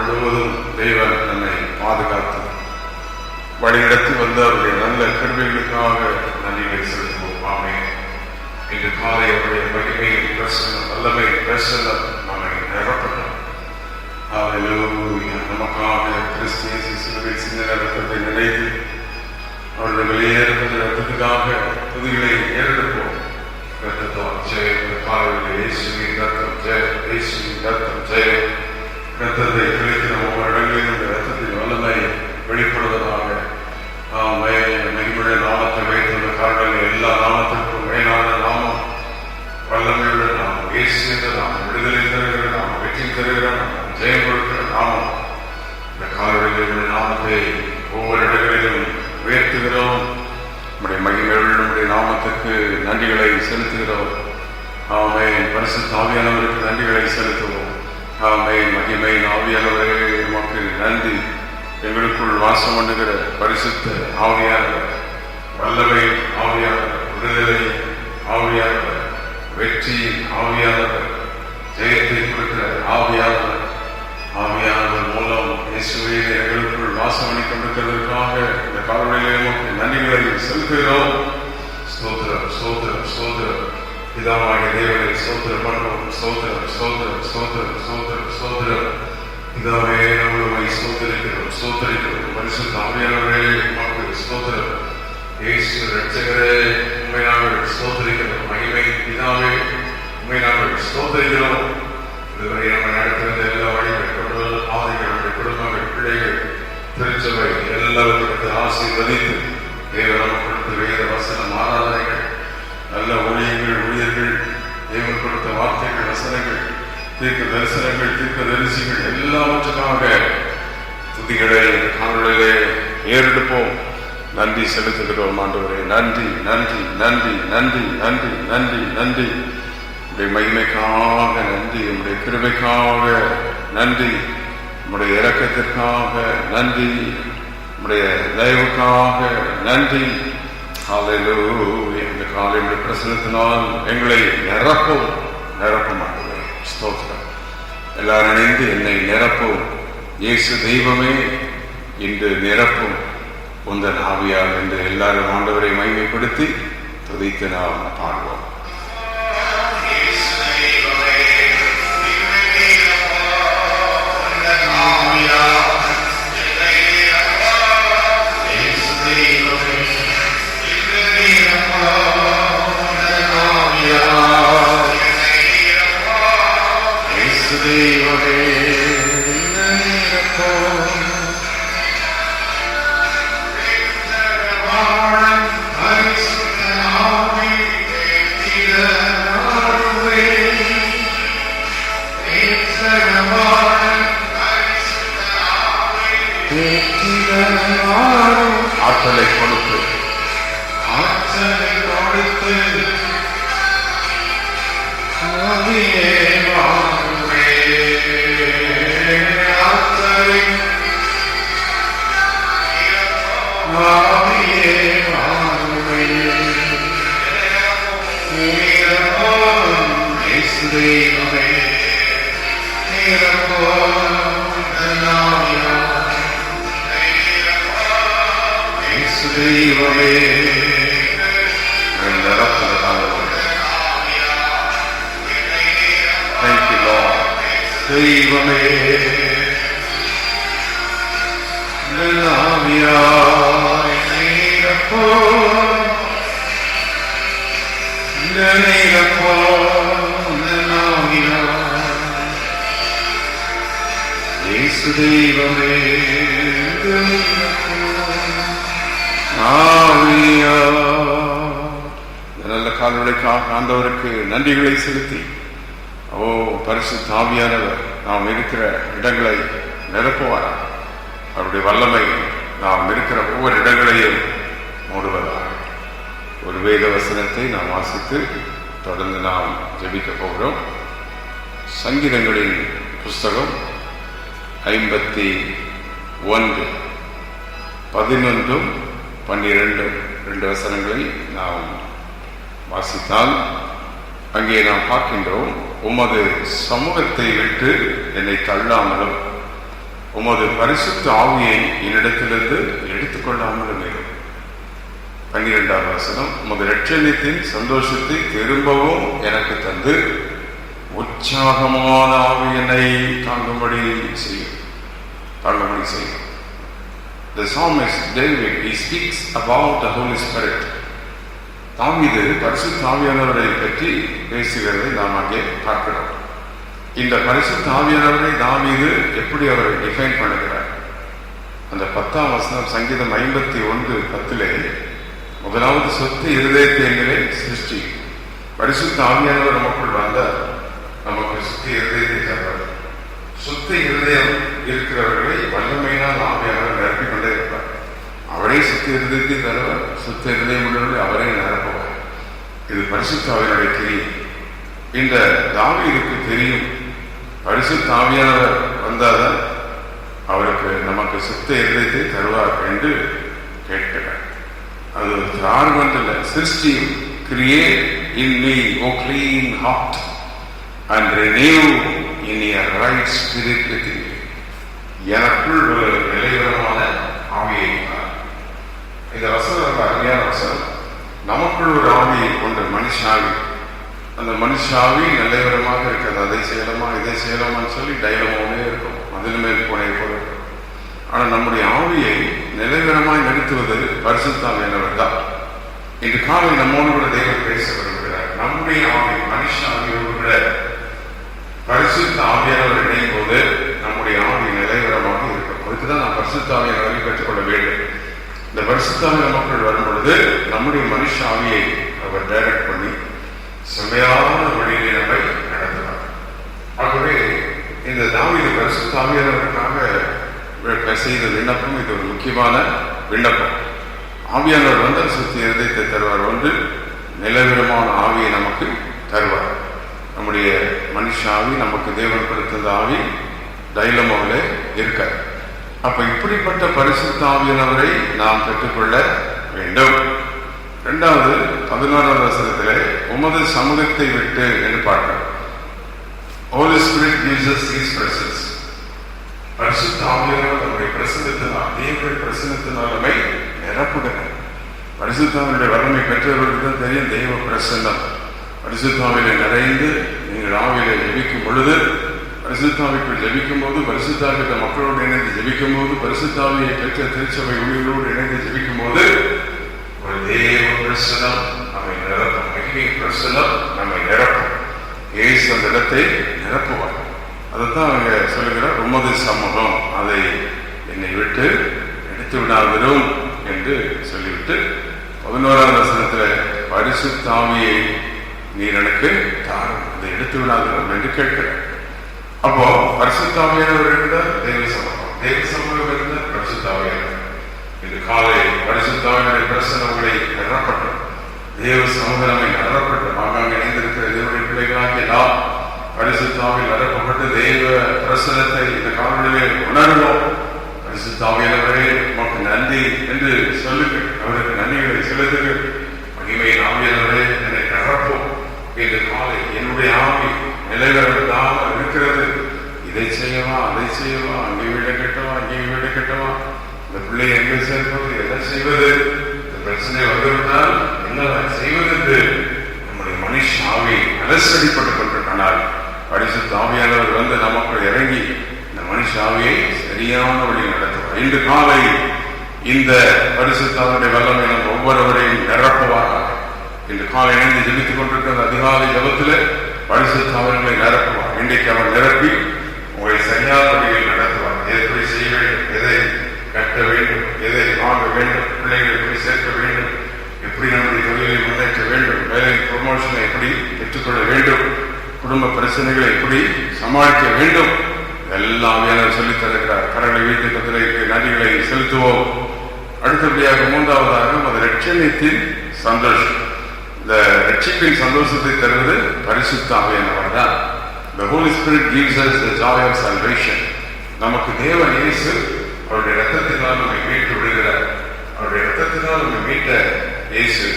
முழுவதும் தேவன் நம்மை பாதுகாத்து வழிநடத்தி வந்த அவருடைய நல்ல கிருபைகளுக்காக நன்றிகளை செலுத்துவோம். ஆமென். இன்று காலை அவருடைய மகிமையின் பிரசன்னம், வல்லமை பிரசன்னம் நம்மை நிரப்பட்டும். ஹல்லேலூயா. நமக்காக கிறிஸ்து இயேசு சிலுவையில் சிந்தின இரத்தத்தை நினைத்து அவருடைய வெளியேறுகிற இரத்தத்துக்காக துதிகளை ஏறெடுப்போம். இரத்தத்தால் ஜெயம். காலையில் இயேசுவின் இரத்தம் ஜெயம், இயேசுவின் இரத்தம் ஜெயம். இரத்தத்தை கிழிக்கிற ஒவ்வொரு இடங்களிலும் இந்த இரத்தத்தின் வல்லமை வெளிப்படுவதாக. மகிமுள்ள நாமத்தை வைத்துள்ள காரணங்கள் எல்லா நாமத்திற்கும் மேலான நாமம், வல்லமையுள்ள நாமம், இயேசு என்ற நாமம், விடுதலை தருகிற நாமம், வெற்றி தருகிற நாமம், ஜெயம் கொடுக்கிற நாமம். இந்த காலையில் நாமத்தை ஒவ்வொரு இடங்களிலும் உயர்த்துகிறோம். நம்முடைய மகிமையுள்ள நம்முடைய நாமத்துக்கு நன்றிகளை செலுத்துகிறோம். ஆமென். பரிசுத்த ஆவியானவருக்கு நன்றிகளை செலுத்துவோம். ஆமென். மகிமை ஆவியானவரே உமக்கு நன்றி. எங்களுக்குள் வாசம் பண்ணுகிற பரிசுத்த ஆவியானவர், வல்லமை ஆவியானவர், விடுதலை ஆவியானவர், வெற்றி ஆவியானவர், ஜெயத்தை கொடுக்கிற ஆவியானவர், ஆவியானவர் மூலம் இயேசுவே எங்களுக்குள் வாசம் பண்ணி கொண்டிருக்கிறதற்காக இந்த காலவெளியிலே உமக்கு நன்றிகளை செலுத்துகிறோம். ஸ்தோத்திரம், ஸ்தோத்திரம், ஸ்தோத்திரம். பிதாவாகிய தேவனை ஸ்தோத்திரம் பண்ணுவோம். ஸ்தோத்திரம், ஸ்தோத்திரம், ஸ்தோத்திரம், ஸ்தோத்திரம், ஸ்தோத்திரம். பிதாவே நம்மை ஸ்தோத்திரிக்கிறோம், ஸ்தோத்திரிக்கிறோம். பரிசுத்த ஆவியானவரே உமக்கு ஸ்தோத்திரம். இயேசு இரட்சகரே உம்மை நாங்கள் ஸ்தோத்திரிக்கிறோம். மகிமை பிதாவே உம்மை நாங்கள் ஸ்தோத்திரிக்கிறோம். இதுவரை நம்ம நடத்துகிற எல்லா வழிகள், கொண்டு பாதைகள், நம்முடைய குடும்பங்கள், பிள்ளைகள், திருச்சபை எல்லாவற்றிற்கு ஆசீர்வதித்து தேவன் நமக்கு கொடுத்த வேத வசனம், ஆராதனைகள், நல்ல ஊழியர்கள், ஊழியர்கள், தேவன் கொடுத்த வார்த்தைகள், வசனங்கள், தீர்க்க தரிசனங்கள், தீர்க்க தரிசிகள் எல்லாவற்றுக்காக துதிகளை காணொலியிலே ஏறெடுப்போம். நன்றி செலுத்துகிறோம் ஆண்டவரே. நன்றி, நன்றி, நன்றி, நன்றி, நன்றி, நன்றி, நன்றி. உடைய மகிமைக்காக நன்றி, உடைய கிருபைக்காக நன்றி, உடைய இரக்கத்திற்காக நன்றி, உடைய தயவுக்காக நன்றி. ஹல்லேலூயா. இந்த காலையுடைய பிரசன்னத்தினால் எங்களை நிரப்பும், நிரப்ப மாட்டோம். ஸ்தோத்திரம். எல்லாரும் இணைந்து என்னை நிரப்பும் இயேசு தெய்வமே இன்று நிரப்பும் உந்தன் ஆவியார் என்று எல்லாரும் ஆண்டவரை மகிமைப்படுத்தி துதித்து நாம் பாடுவோம். ஆற்றலை கொடுத்து, ஆற்றலை கொடுத்து ஆவியே வாருமே, ஆற்றலை ஆவியே வாருமே, இயேசு தெய்வமே நிரப்போம் தெய்வமே தெய்வமே இயேசு தெய்வமே நல்ல கால்வளைக்காக ஆண்டவருக்கு நன்றிகளை செலுத்தி, ஓ பரிசுத்த ஆவியானவர் நாம் இருக்கிற இடங்களை நிரப்புவார். அவருடைய வல்லமை நாம் இருக்கிற ஒவ்வொரு இடங்களையும் மூடுவதாக. ஒரு வேத வசனத்தை நாம் வாசித்து தொடர்ந்து நாம் ஜெபிக்க போகிறோம். சங்கீதங்களின் புஸ்தகம் 51, 11, 12 2 வசனங்களை நாம் வாசித்தால் அங்கே நாம் பார்க்கின்றோம், உமது சமூகத்தை விட்டு என்னை தள்ளாமலும் உமது பரிசுத்த ஆவியை என்னிடத்திலிருந்து எடுத்துக்கொள்ளாமலும் இரும். 12வது வசனம், உமது இரட்சணியத்தின் சந்தோஷத்தை திரும்பவும் எனக்கு தந்து உற்சாகமான ஆவியினை தாங்கும்படி செய்யும். The psalmist David, he speaks about the Holy Spirit. தாவீது பரிசுத்த ஆவியானவரை பற்றி பேசுகிறதை நாம் அங்கே பார்க்கிறோம். இந்த பரிசுத்த ஆவியானவரை தாவீது எப்படி அவரை டிஃபைன் பண்ணுகிறார்? அந்த 10ஆம் வசனம் சங்கீதம் 51:10 முதலாவது சொத்து இருதயத்தை சிருஷ்டி. பரிசுத்த ஆவியானவர் நமக்குள் வந்தார், நமக்கு சுத்த இருதயத்தை தருவார். சுத்த இருதயம் இருக்கிறவர்களை வல்லமையினால் ஆவியானவர் நிரப்பிக் கொண்டே இருப்பார். அவரே சுத்த இருதயத்தை தருவார், சுத்த இருதயம் உள்ளவர்கள் அவரே நிரப்புவார். இது பரிசுத்த ஆவியானுடைய கிரியை. இந்த தாவீதுக்கு தெரியும், பரிசுத்த ஆவியானவர் வந்தாதான் அவருக்கு நமக்கு சுத்த இருதயத்தை தருவார் என்று கேட்கிறார். அது ஆர்வம் சிருஷ்டியும், create in me O clean heart and renew in your right spirit within me. எனக்குள் ஒரு நிலைவரமான ஆவியை. இந்த வசனம் ரொம்ப அருமையான வசனம். நமக்குள் ஒரு ஆவியை கொண்ட மனுஷாவி, அந்த மனுஷாவி நிலைவரமாக இருக்கிறது. அதை செய்யலாமா இதை செய்யலாமான்னு சொல்லி டைலமாவே இருக்கும், அதில் மேல் போனே போல இருக்கும். ஆனால் நம்முடைய ஆவியை நிலைவரமாய் நிறுத்துவது பரிசுத்தாவியானவர் தான். இன்று காலை நம்மோடு கூட தேவன் பேச விரும்புகிறார். நம்முடைய ஆவி மனுஷாவியோடு கூட பரிசுத்த ஆவியானவர் இணையும் போது நம்முடைய ஆவி நிலைவரமாக இருக்கும். அதுக்குதான் நாம் பரிசுத்த ஆவியானவரை பெற்றுக்கொள்ள வேண்டும். இந்த பரிசுத்த ஆவி நமக்குள் வரும் பொழுது நம்முடைய மனுஷ ஆவியை அவர் டைரக்ட் பண்ணி செம்மையான வழியிலே நம்மை நடத்துவார். ஆகவே இந்த தாவீது பரிசுத்த ஆவியானவருக்காக செய்த விண்ணப்பம் இது ஒரு முக்கியமான விண்ணப்பம். ஆவியானவர் வந்து சுத்தி இருதயத்தை தருவார். ஒன்று, நிலவரமான ஆவியை நமக்கு தருவார். நம்முடைய மனுஷ ஆவி, நமக்கு தேவன் கொடுத்த ஆவி டைலமாவிலே இருக்கார். அப்ப இப்படிப்பட்ட பரிசுத்த ஆவியானவரை நாம் பெற்றுக்கொள்ள வேண்டும். 2வது 11வது வசனத்திலே உமது சமூகத்தை விட்டு என்று பார்க்கிறோம். Holy Spirit gives us His presence. பரிசுத்த ஆவியானவர் நம்முடைய பிரசன்னத்தினால், தேவனுடைய பிரசன்னத்தினால் நம்மை நிரப்புகிறார். பரிசுத்த ஆவியுடைய வல்லமை பெற்றவர்களுக்கு தான் தெரியும் தெய்வ பிரசன்னம். பரிசுத்த ஆவியிலே நிறைந்து நீங்கள் ஆவியிலே ஜெபிக்கும் பொழுது, பரிசுத்த ஆவிக்குள் ஜெபிக்கும் போது, பரிசுத்த ஆவியுடைய மக்களோடு இணைந்து ஜெபிக்கும் போது, பரிசுத்த ஆவியை பெற்ற திருச்சபை ஊழியர்களோடு இணைந்து ஜெபிக்கும் போது ஒரு தேவ பிரசன்னம் நம்மை நிரப்பும். மகிமை பிரசன்னம் நம்மை நிரப்பும். இயேசு அந்த இடத்தை நிரப்புவார். அதைத்தான் அவங்க சொல்லுகிறார், உமது சமூகம் அதை என்னை விட்டு எடுத்து விடாதிரும் என்று சொல்லிவிட்டு 11வது வசனத்தில் பரிசுத்த ஆவியை நீர் எனக்கு தாரும், அதை எடுத்து விடாதிரும் என்று கேட்கிறார். அப்போ பரிசுத்த ஆவியானவர் இருந்தால் தெய்வ சமூகம், தெய்வ சமூகம் இருந்தால் பரிசுத்த ஆவியானவர். இது காலை பரிசுத்த ஆவியானவருடைய பிரசன்னம் உங்களை நிரப்பட்டும். தேவ சமூகம் நம்மை நிரப்பட்டும். ஆங்காங்கே இணைந்திருக்கிற தேவனுடைய பிள்ளைகளாகிய நாம் பரிசுத்த ஆவியில் நிரப்பப்பட்டு தெய்வ பிரசனத்தை இந்த காலையிலே உணர்வோம். பரிசுத்த ஆவியானவரே உமக்கு நன்றி என்று சொல்லுங்கள். அவருக்கு நன்றிகளை செலுத்துங்கள். மகிமையின் ஆவியானவரே என்னை நிரப்போம். இன்று காலை என்னுடைய ஆவி நிலைவரமாக இருக்கிறது. இதை செய்யவா அதை செய்யவா, அங்கே வீடு கட்டவா இங்கே வீடு கட்டவா, இந்த பிள்ளை எங்கே சேர்ப்பது, எதை செய்வது, இந்த பிரச்சனை வந்துவிட்டால் என்ன செய்வது, நம்முடைய மனுஷ ஆவி அலசடிப்பட்டுக் கொண்டிருக்கிறார். பரிசுத்த ஆவியானவர் வந்து நமக்கு இறங்கி இந்த மனுஷ ஆவியை சரியான வழி நடத்துவார். இன்று காலை இந்த பரிசுத்தாவினுடைய வல்லமை நம்ம ஒவ்வொருவரையும் நிரப்புவார். இன்று காலை இணைந்து ஜெபித்துக் கொண்டிருக்கிற அதிகாலை ஜபத்தில் பரிசுத்தாவினை நிரப்புவார். இன்றைக்கு அவர் நிரப்பி உங்களை சரியான வழியில் நடத்துவார். எப்படி செய்ய வேண்டும், எதை கட்ட வேண்டும், எதை வாங்க வேண்டும், பிள்ளைகளை எப்படி சேர்க்க வேண்டும், எப்படி நம்முடைய தொழிலை முன்னேற்ற வேண்டும், வேலை ப்ரொமோஷனை எப்படி பெற்றுக்கொள்ள வேண்டும், குடும்ப பிரச்சனைகளை எப்படி சமாளிக்க வேண்டும், எல்லாம் சொல்லித் தருகிறார். கரங்களை வீட்டு கத்திரைக்கு நன்றிகளை செலுத்துவோம். அடுத்தபடியாக 3வதாக அது இரட்சணியத்தின் சந்தோஷம். இந்த ரட்சிப்பின் சந்தோஷத்தை தருவது பரிசுத்த ஆவியானவர் தான். The Holy Spirit gives us the joy of salvation. நமக்கு தேவன் இயேசு அவருடைய இரத்தத்தினால் நம்மை மீட்டு விடுகிறார். அவருடைய இரத்தத்தினால் நம்மை மீட்ட இயேசு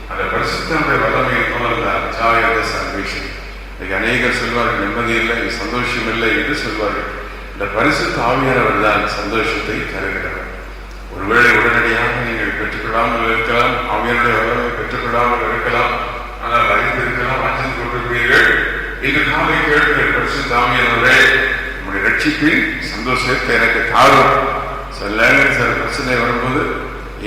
அந்த பரிசுத்தனுடைய வல்லமையை போல joy of the salvation. அநேகர் சொல்வார்கள் நிம்மதி இல்லை, சந்தோஷம் இல்லை என்று சொல்வார்கள். இந்த பரிசுத்த ஆவியானவர் தான் சந்தோஷத்தை தருகிறவர். ஒருவேளை உடனடியாக நீங்கள் பெற்றுக்கொள்ளாமல் இருக்கலாம், ஆவியானுடைய வல்லமை பெற்றுக்கொள்ளாமல் இருக்கலாம், ஆனால் அறிந்திருக்கலாம், வாஞ்சித்துக் கொண்டிருப்பீர்கள். இன்று காலை கேட்கிற பரிசுத்த ஆவியானவரே, நம்முடைய ரட்சிப்பின் சந்தோஷத்தை எனக்கு தாரும். சில நேரங்கள் சில பிரச்சனை வரும்போது,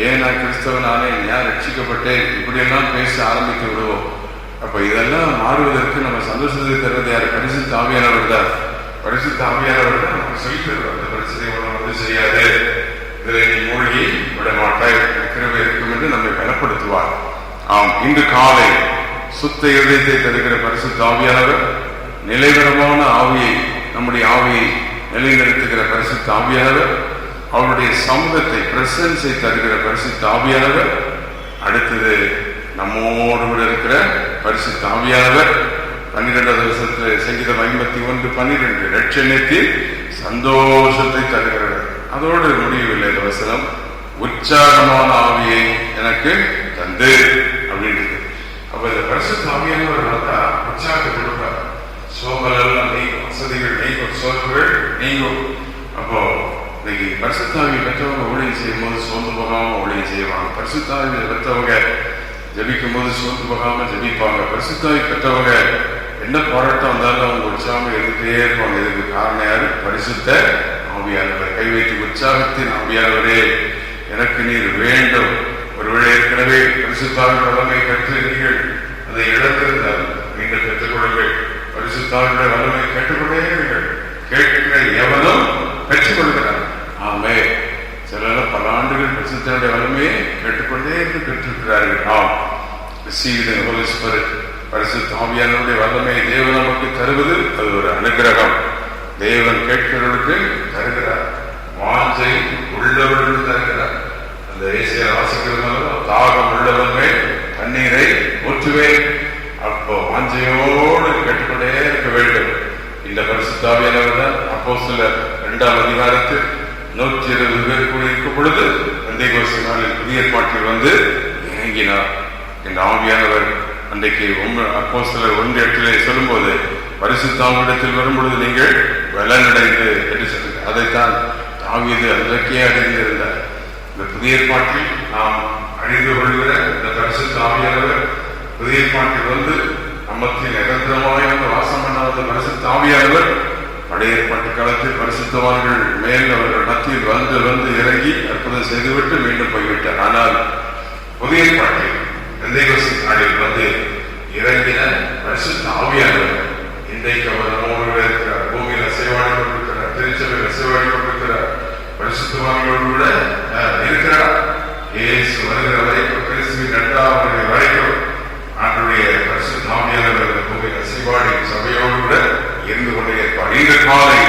ஏன் நான் கிறிஸ்தவனானே, ஏன் ரட்சிக்கப்பட்டேன், இப்படியெல்லாம் பேச ஆரம்பித்து விடுவோம். அப்ப இதெல்லாம் மாறுவதற்கு நம்ம சந்தோஷத்தை தருவது யார்? பரிசுத்த ஆவியானவர் தான். பரிசுத்த ஆவியானவர் தான் நமக்கு சொல்லி தருவார். அந்த பிரச்சனை வந்து செய்யாது, இதில் நீ மூழ்கி விட மாட்டாய், கிருபை இருக்கும் என்று நம்மை பலப்படுத்துவார். ஆம், இன்று காலை சுத்த இதயத்தை தருகிற பரிசுத்த ஆவியானவர், நிலைவரமான ஆவியை, நம்முடைய ஆவியை நிலைநிறுத்துகிற பரிசுத்த ஆவியானவர், அவருடைய சமூகத்தை பிரசன்ஸை தருகிற பரிசுத்த ஆவியானவர், அடுத்தது நம்மோடு கூட இருக்கிற பரிசுத்த ஆவியானவர். 12வது வசனத்தில் சங்கீதம் 51:12 இரட்சணியத்தில் சந்தோஷத்தை தருகிறவர். அதோடு முடியவில்லை இந்த வசனம், உற்சாகமான ஆவியை எனக்கு தந்து அப்படின்றது. அப்ப இந்த பரிசுத்த ஆவியானவர் வந்தா உற்சாகத்தை கொடுப்பார். சோம்பல் எல்லாம் நீங்கும், வசதிகள் நீங்கும், சோர்வுகள் நீங்கும். அப்போ இன்னைக்கு பரிசுத்தாவியை பெற்றவங்க ஊழியம் செய்யும் போது சோர்ந்து போகாம ஊழியம் செய்வாங்க. பரிசுத்தாவியை பெற்றவங்க ஜபிக்கும் போது சோர்ந்து போகாம ஜபிப்பாங்க. பரிசுத்தாவி பெற்றவங்க என்ன போராட்டம் வந்தாலும் அவங்க உற்சாகம் இருந்துட்டே இருப்பாங்க. இதுக்கு காரணம் யாரு? பரிசுத்த ஆவியானவர். கை வைத்து உற்சாகத்தின் ஆவியானவரே எனக்கு நீர் வேண்டும். ஒருவேளை ஏற்கனவே பரிசுத்தாவின் வல்லமை பெற்று நீங்கள் அதை இழந்திருந்தால் நீங்கள் பெற்றுக்கொள்ளுங்கள். பரிசுத்தாவினுடைய வல்லமை கேட்டுக்கொண்டே இருங்கள். கேட்கிற எவனும் பெற்றுக் கொள்கிறார். ஆமே, சிலர் பல ஆண்டுகள் பரிசுத்தனுடைய வல்லமையை கேட்டுக்கொண்டே இருந்து பெற்றிருக்கிறார்கள். ஆம், receive the Holy Spirit. பரிசுத்த ஆவியானவருடைய வல்லமையை தேவன் நமக்கு தருவது அது ஒரு அனுகிரகம். தேவன் கேட்கிறவர்களுக்கு தருகிறார், வாஞ்சை உள்ளவர்களுக்கு தருகிறார். அந்த ஏசியா வாசிக்கிறதுனால தாகம் உள்ளவர்கள் தண்ணீரை ஊற்றுவேன். அப்போ வாஞ்சையோடு கேட்டுக்கொண்டே இருக்க வேண்டும். இந்த பரிசுத்த ஆவியானவர் தான் அப்போஸ்தலர் 2ஆம் அதிகாரத்தில் 120 பேர் கூட இருக்கும் பொழுது பெந்தேகோஸ்து நாளில் புதிய ஏற்பாட்டில் வந்து இறங்கினார். இந்த ஆவியானவர் அன்றைக்கு அப்போஸ்தலர் 1:8 சொல்லும்போது, பரிசுத்த ஆவியிடத்தில் வரும்பொழுது நீங்கள் பலனடைந்து என்று சொல்லுங்க. அதைத்தான் தாவீது அதற்கே அடைந்திருந்தார். இந்த புதிய ஏற்பாட்டில் நாம் அழிந்து கொள்கிற இந்த பரிசுத்த ஆவியானவர் புதிய ஏற்பாட்டில் வந்து நம்மத்தில் நிரந்தரமாக வந்து வாசம் பண்ணாத பரிசுத்த ஆவியானவர் பழைய ஏற்பாட்டு காலத்தில் பரிசுத்தவான்கள் மேல் அவர்கள் மத்தியில் வந்து வந்து இறங்கி அற்புதம் செய்துவிட்டு மீண்டும் போய்விட்டார். ஆனால் புதிய ஏற்பாட்டில் பெந்தேகோஸ்து நாளில் வந்து இறங்கின பரிசுத்த ஆவியானவர் இன்றைக்கு அவர் நம்மோடு இருக்கிறார். பூமியில் அசைவாடி கொண்டிருக்கிறார், திருச்சபையில் அசைவாடி கொண்டிருக்கிறார், பரிசுத்தவான்களோடு கூட இருக்கிறார். இயேசு வருகிற வரைக்கும், கிறிஸ்துவின் 2ஆம் வருகை வரைக்கும் ஆண்டுடைய பரிசுத்த ஆவியானவர் பூமியில் அசைவாடி சபையோடு கூட இருந்து கொண்டே இருப்பார். இந்த காலை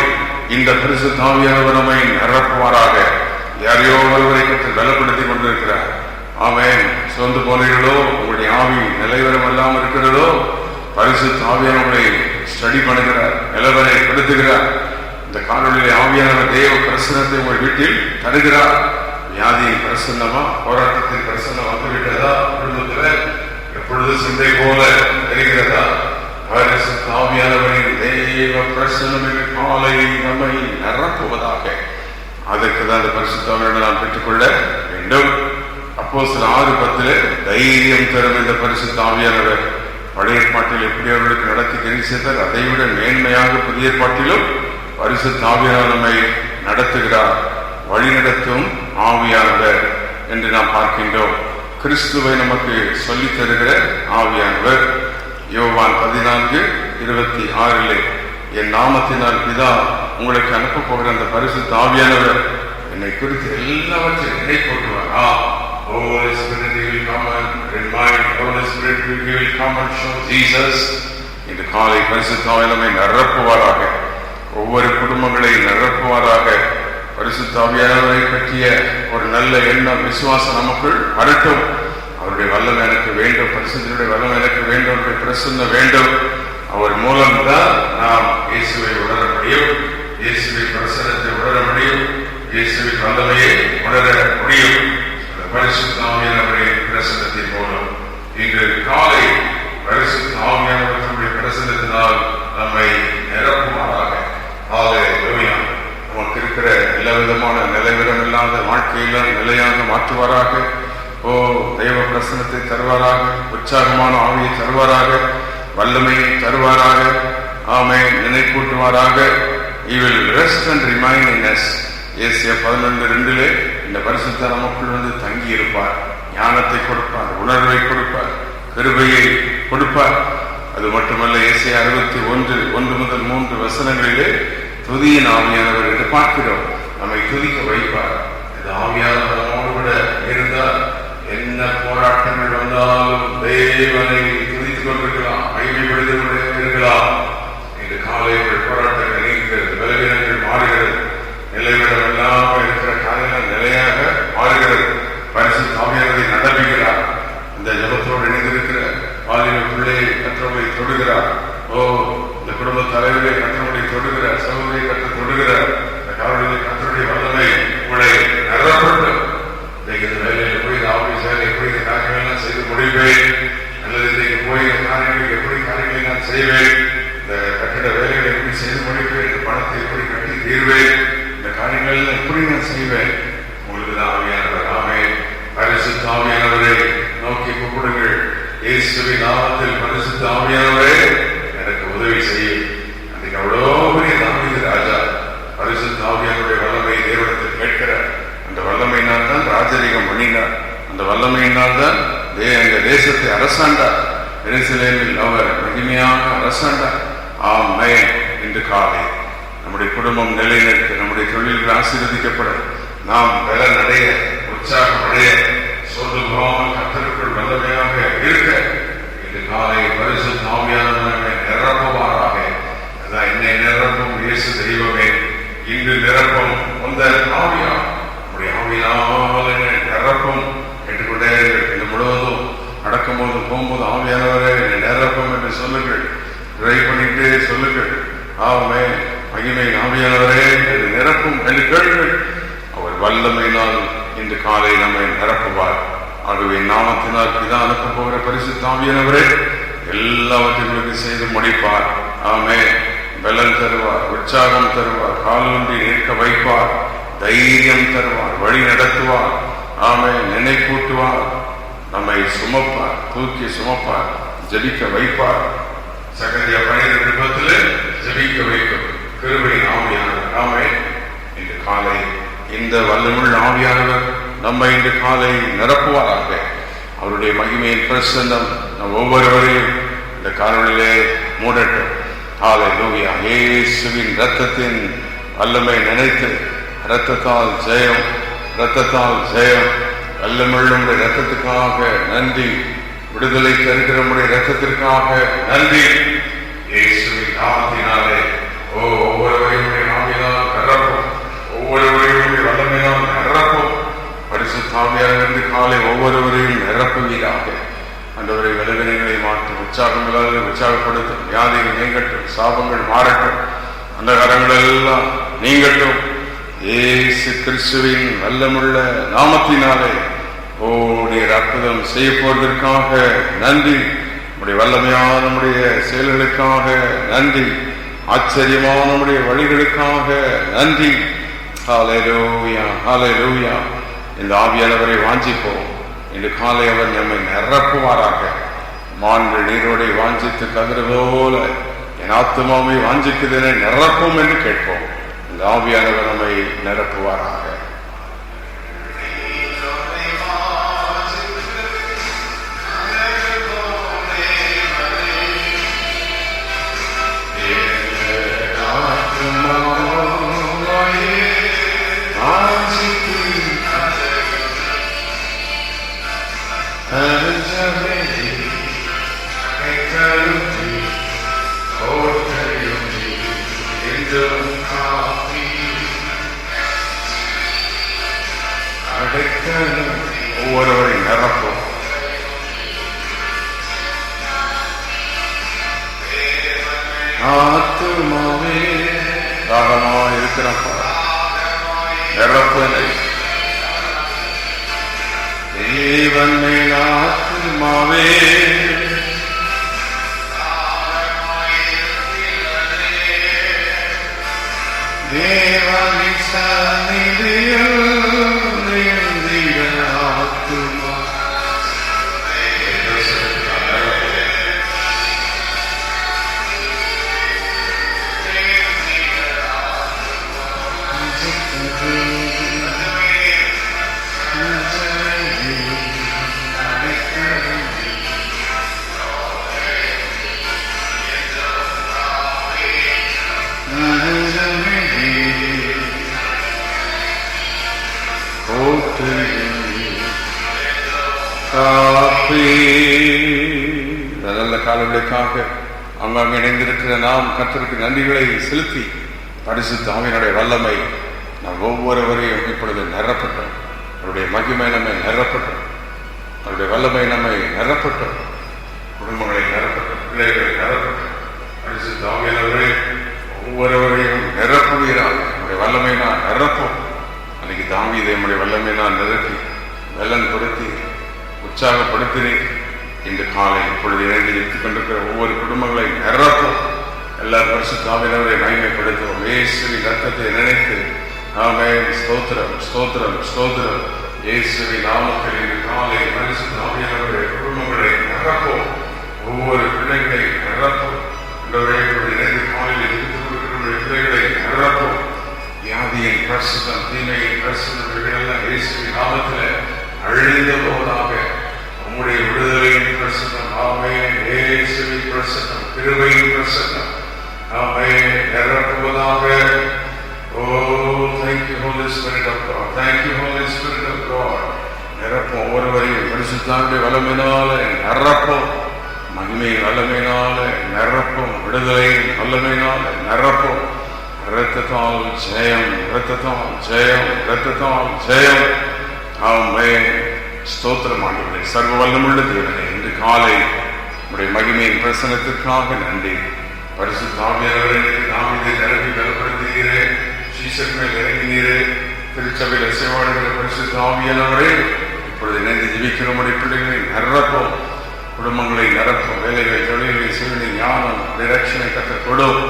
இந்த பரிசுத்த ஆவியானவர் நம்மை நிரப்புவாராக. யாரையோ ஒருவரை பற்றி பலப்படுத்திக் கொண்டிருக்கிறார். ஆமென். சோர்ந்து போனீர்களோ, உங்களுடைய ஆவி நிலைவரம் இல்லாமல் இருக்கிறதோ, பரிசுத்த ஆவியானவரை ஸ்டடி பண்ணுகிறார், நிலவரை படுத்துகிறார். இந்த காணொலியிலே ஆவியானவர் தேவ பிரசன்னத்தை உங்கள் வீட்டில் தருகிறார். வியாதியின் பிரசன்னமா, போராட்டத்தின் பிரசன்னம் வந்துவிட்டதா, குடும்பத்தில் எப்பொழுது சிந்தை போல தெரிகிறதா? பரிசுத்த ஆவியானவரின் தேவ பிரசன்னம் காலை நம்மை நிரப்புவதாக. அதற்கு தான் அந்த பரிசுத்த ஆவியானவரை நாம் பெற்றுக்கொள்ள வேண்டும். அப்போஸ்தலர் 6:10 தைரியம் தரும் இந்த பரிசுத்த ஆவியானவர் பழைய ஏற்பாட்டில் எப்படி அவர்களுக்கு நடத்தி தெரிவித்தார், அதைவிட மேன்மையாக புதிய ஏற்பாட்டிலும் பரிசுத்த ஆவியானவர் நம்மை நடத்துகிறார். வழிநடத்தும் ஆவியானவர் என்று நாம் பார்க்கின்றோம். கிறிஸ்துவை நமக்கு சொல்லித் தருகிற ஆவியானவர். யோவான் 14:26 என் நாமத்தினால் பிதா உங்களுக்கு அனுப்ப போகிற அந்த பரிசுத்த ஆவியானவர் என்னை குறித்து எல்லாவற்றையும் நினைப்பூட்டுவார். Holy Spirit will come and remind, Holy Spirit will come and show Jesus. இந்த காலை பரிசுத்த ஆவியானவரை நிரப்புவாராக. ஒவ்வொரு குடும்பங்களை நிரப்புவாராக. பரிசுத்த ஆவியானவரை பற்றிய ஒரு நல்ல எண்ணம், விசுவாசம் நமக்குள் வரட்டும். அவருடைய வல்லமை எனக்கு வேண்டும், பரிசுத்தருடைய வல்லமை எனக்கு வேண்டும், அவருடைய பிரசன்னம் வேண்டும். அவர் மூலம்தான் நாம் இயேசுவை உணர முடியும், இயேசுவின் பிரசன்னத்தை உணர முடியும், இயேசுவின் வல்லமையை உணர முடியும். பரிசுத்த ஆவியானவருடைய பிரசன்னத்தின் மூலம் இன்று காலை பரிசுத்த ஆவியானவருடைய பிரசன்னத்தினால் நம்மை நிரப்புமாறாக. ஹல்லேலூயா. வாழ்க்கையில நிலையாக மாற்றுவாராக. ஓ, தெய்வ பிரசனத்தை தருவாராக, உற்சாகமான ஆவியை தருவாராக, வல்லமையை தருவாராக. ஆமே, நினைப்பூட்டுவாராக. He will rest and remain in us. Asia 11:2 இந்த பரிசுத்த நமக்குள் வந்து தங்கி இருப்பார். ஞானத்தை கொடுப்பார், உணர்வை கொடுப்பார், கிருபையை கொடுப்பார். அது மட்டுமல்ல, ஏசியா 61:1-3 துதியின் ஆவியானவர் என்று பார்க்கிறோம். நம்மை துதிக்க வைப்பார். இந்த ஆவியானவர் நம்மோடு கூட இருந்தால் என்ன போராட்டங்கள் வந்தாலும் தேவனை துதித்துக் கொண்டிருக்கலாம், மகிமைப்படுத்திக் கொண்டே இருக்கலாம். இன்று காலையில் போராட்டங்கள் நீங்கிறது, பலவீனங்கள் மாறுகிறது, நிலைவிடம் இல்லாமல் இருக்கிற காலையில் நிலையாக மாறுகிறது. பரிசுத்த ஆவியானவரை நடத்துகிறார். இந்த ஜபத்தோடு இணைந்திருக்கிற வாலிப பிள்ளையை கற்றவரை தொடுகிறார். ஓ, இந்த குடும்ப தலைவரை கற்றவரை தொடுகிறார், சகோதரியை கற்ற தொடுகிறார். இந்த காலையில் கற்றவுடைய வல்லமை உங்களை நிரப்பட்டும். இந்த வேலையில் போய் இந்த ஆபீஸ் வேலை எப்படி இந்த காரியங்கள்லாம் செய்து முடிப்பேன், அல்லது இன்றைக்கு போய் இந்த காரியங்களுக்கு எப்படி காரியங்களை நான் செய்வேன், இந்த கட்டிட வேலைகளை எப்படி செய்து முடிப்பேன், இந்த பணத்தை எப்படி கட்டி தீர்வேன், இந்த காரியங்கள் எப்படி நான் செய்வேன். உங்களுக்கு தான் ஆவியானவர். ஆமென். பரிசுத்த ஆவியானவரை நோக்கி கூப்பிடுங்கள். இயேசுவின் நாமத்தில் பரிசுத்த ஆவியானவரே எனக்கு உதவி செய்யும். அன்றைக்கு அவ்வளோ பெரிய தாவீது ராஜா பரிசுத்த ஆவியானவருடைய வல்லமை தேவனிடத்தில் கேட்கிறார். அந்த வல்லமையினால் தான் ராஜரீகம் பண்ணினார். அந்த வல்லமையினால் தான் அந்த தேசத்தை அரசாண்டார். எருசலேமில் அவர் மகிமையாக அரசாண்டார். ஆமென். இன்று காலை நம்முடைய குடும்பம் நிலைநிற்க, நம்முடைய தொழில்கள் ஆசீர்வதிக்கப்பட, நாம் பலன் அடைய, உற்சாகம் அடைய, சோர்ந்து போகாமல் கர்த்தருக்குள் வல்லமையாக இருக்க இன்று காலை பரிசுத்த ஆவியானவரை நிரப்புவாராக. அதான் என்னை நிரப்பும் இயேசு தெய்வமே, இன்று நிரப்பும் அந்த ஆவியா, நம்முடைய ஆவியால் என்னை நிரப்பும் கேட்டுக்கொண்டே இந்த முழுவதும் நடக்கும் போது போகும்போது ஆவியானவரை நிரப்பும் என்று சொல்லுங்கள். ட்ரை பண்ணிட்டு சொல்லுங்கள். ஆமே, மகிமை ஆவியானவரே நிரப்பும் என்று கேளுங்கள். அவர் வல்லமையினால் இன்று காலை நம்மை நிரப்புவார். ஆகவே நாமத்தினால் பிதா அனுப்ப போகிற பரிசுத்த ஆவியானவரே எல்லாவற்றையும் செய்து முடிப்பார். ஆமே, பலன் தருவார், உற்சாகம் தருவார், காலூன்றி நிற்க வைப்பார், தைரியம் தருவார், வழி நடத்துவார். ஆமே, நினைப்பூட்டுவார், நம்மை சுமப்பார், தூக்கி சுமப்பார், ஜபிக்க வைப்பார். சகரியா 12:10 ஜபிக்க வைக்கும் கிருபையின் ஆவியானவர். ஆமே, இன்று காலை இந்த வல்லமுள்ள ஆவியானவர் நம்மை இன்று காலை நிரப்புவாராக. அவருடைய மகிமையின் பிரசன்னம் நம் ஒவ்வொருவரையும் இந்த காலையிலே மூடட்டும். ஹல்லேலூயா. இயேசுவின் இரத்தத்தின் வல்லமை நினைத்து இரத்தத்தால் ஜெயம், இரத்தத்தால் ஜெயம். வல்லமுள்ள இரத்தத்துக்காக நன்றி. விடுதலை தருகிற இரத்தத்திற்காக நன்றி. இயேசுவின் நாமத்தினாலே ஒவ்வொருவரையும் ஆவியினால் நிரப்பும், ஒவ்வொருவரையும் வல்லமையினால் நிரப்பும். பரிசுத்த ஆவியானவர் காலை ஒவ்வொருவரையும் நிரப்புவீராக. ஆண்டவரை விளைவினைகளை மாற்றும், உற்சாகங்களால் உற்சாகப்படுத்தும், வியாதிகள் நீங்கட்டும், சாபங்கள் மாறட்டும், அந்த கரங்கள் எல்லாம் நீங்கட்டும். இயேசு கிறிஸ்துவின் வல்லமுள்ள நாமத்தினாலே நீர் அற்புதம் செய்ய போவதற்காக நன்றி. நம்முடைய வல்லமையான நம்முடைய செயல்களுக்காக நன்றி. ஆச்சரியமான நம்முடைய வழிகளுக்காக நன்றி. ஹல்லேலூயா, ஹல்லேலூயா. இந்த ஆவியானவரை வாஞ்சிப்போம். இன்று காலை அவர் நம்மை நிரப்புவாராக. மான்கள் நீரோடை வாஞ்சித்து கதிர போல என் ஆத்துமாவை வாஞ்சிக்குதென நிரப்பும் என்று கேட்போம். இந்த ஆவியானவர் நம்மை நிரப்புவாராக. ஒவ்வொருவரை நிரப்பும். ஆத்துமாவே தாகமா இருக்கிறப்பா நிரப்பனை தேவனை ஆத்துமாவே தேவனை சந்நிதியில் நல்ல காலங்களுக்காக அங்காங்க இணைந்திருக்கிற நாம் கர்த்தருக்கு நன்றிகளை செலுத்தி பரிசுத்த ஆவியினுடைய வல்லமை நாம் ஒவ்வொருவரையும் இப்பொழுது நிரப்பட்டோம். அவருடைய மகிமை நம்மை நிரப்பட்டோம். அவருடைய வல்லமை நம்மை நிரப்பட்டோம். குடும்பங்களை நிரப்பட்டோம். பிள்ளைகளை நிரப்பட்டோம். பரிசுத்த ஆவியானவரே ஒவ்வொருவரையும் நிரப்புவீராக. நம்முடைய வல்லமை நான் நிரப்போம். அன்னைக்கு தாவீதை நம்முடைய வல்லமை நான் நிரப்பி வெள்ளன் கொடுத்தி உற்சாகப்படுத்தினேன். இன்று காலை இப்பொழுது இணைந்து எடுத்துக் கொண்டிருக்கிற ஒவ்வொரு குடும்பங்களை நிரப்பும். எல்லா பரிசுத்த ஆவியானவரை மகிமைப்படுத்துவோம். இயேசுவின் ரத்தத்தை நினைத்து ஆமென். ஸ்தோத்திரம் ஸ்தோத்திரம் ஸ்தோத்திரம். இயேசுவின் நாமத்தில் இன்று காலை பரிசுத்த ஆவியானவரை குடும்பங்களை நிரப்பும். ஒவ்வொரு பிள்ளைகளை நிரப்பும். இணைந்து காலையில் எடுத்துக் கொண்டிருக்கிற பிள்ளைகளை நிரப்பும். வியாதியின் பிரசுத்தம் தீமையின் பிரசுத்தம் இயேசுவின் நாமத்தில் அழிந்த போவதாக. உம்முடைய விடுதலையின் பிரசுத்தம் ஆமென். இயேசுவின் பிரசுத்தம் கிருபையின் பிரசுத்தம் ஆமென் நிரப்புவதாக. Oh, thank you, Holy Spirit of God. Thank you, Holy Spirit of God. நிரப்பும். ஒவ்வொருவரையும் பரிசுத்தாவினுடைய வல்லமையினால நிரப்பும். மகிமையின் வல்லமையினால நிரப்பும். விடுதலையின் வல்லமையினால நிரப்பும். இரத்தத்தால் ஜெயம், இரத்தத்தால் ஜெயம், இரத்தத்தால் ஜெயம். ஆமென். ஸ்தோத்திரம் ஆண்டவரே. சர்வ வல்லமுள்ள தேவனே, இன்று காலை உம்முடைய மகிமையின் பிரசன்னத்திற்காக நன்றி. பரிசுத்த ஆவியானவரே, நாம் இதை நிரப்பி பலப்படுத்துகிறே. சீசர்கள் இறங்கினீரே. திருச்சபையில் சேவாடுகிற பரிசுத்த ஆவியானவரே, இப்பொழுது இணைந்து ஜெபிக்கிற உம்முடைய பிள்ளைகளை நிரப்பும். குடும்பங்களை நிரப்பும். வேலைகளை தொழில்களை செய்வதை ஞானம் டிரெக்ஷனை கற்றுக் கொடும்.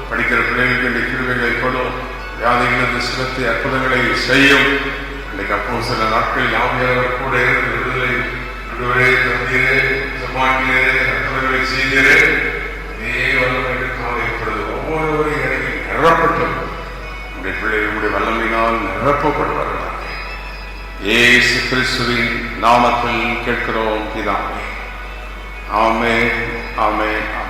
படிக்கிற பிள்ளைகளுக்கு இந்த கிருபைகளை கொடும். வியாதிகளது சுகத்தை அற்புதங்களை செய்யும். இன்னைக்கு அப்போ சில நாட்களில் ஆவியானவர் கூட இருந்து விடுதலை விடுவரே தந்தீரே சமாளிக்கிறே அற்புதங்களை செய்கிறே. இதே வல்லமை காலை இப்பொழுது ஒவ்வொருவரையும் இறங்கி நிரப்பட்டும். உடைய பிள்ளைகள் உடைய வல்லமையினால் நிரப்பப்படுவார்களாக. இயேசு கிறிஸ்துவின் நாமத்தில் கேட்கிறோம் பிதாவே. ஆமென் ஆமென்.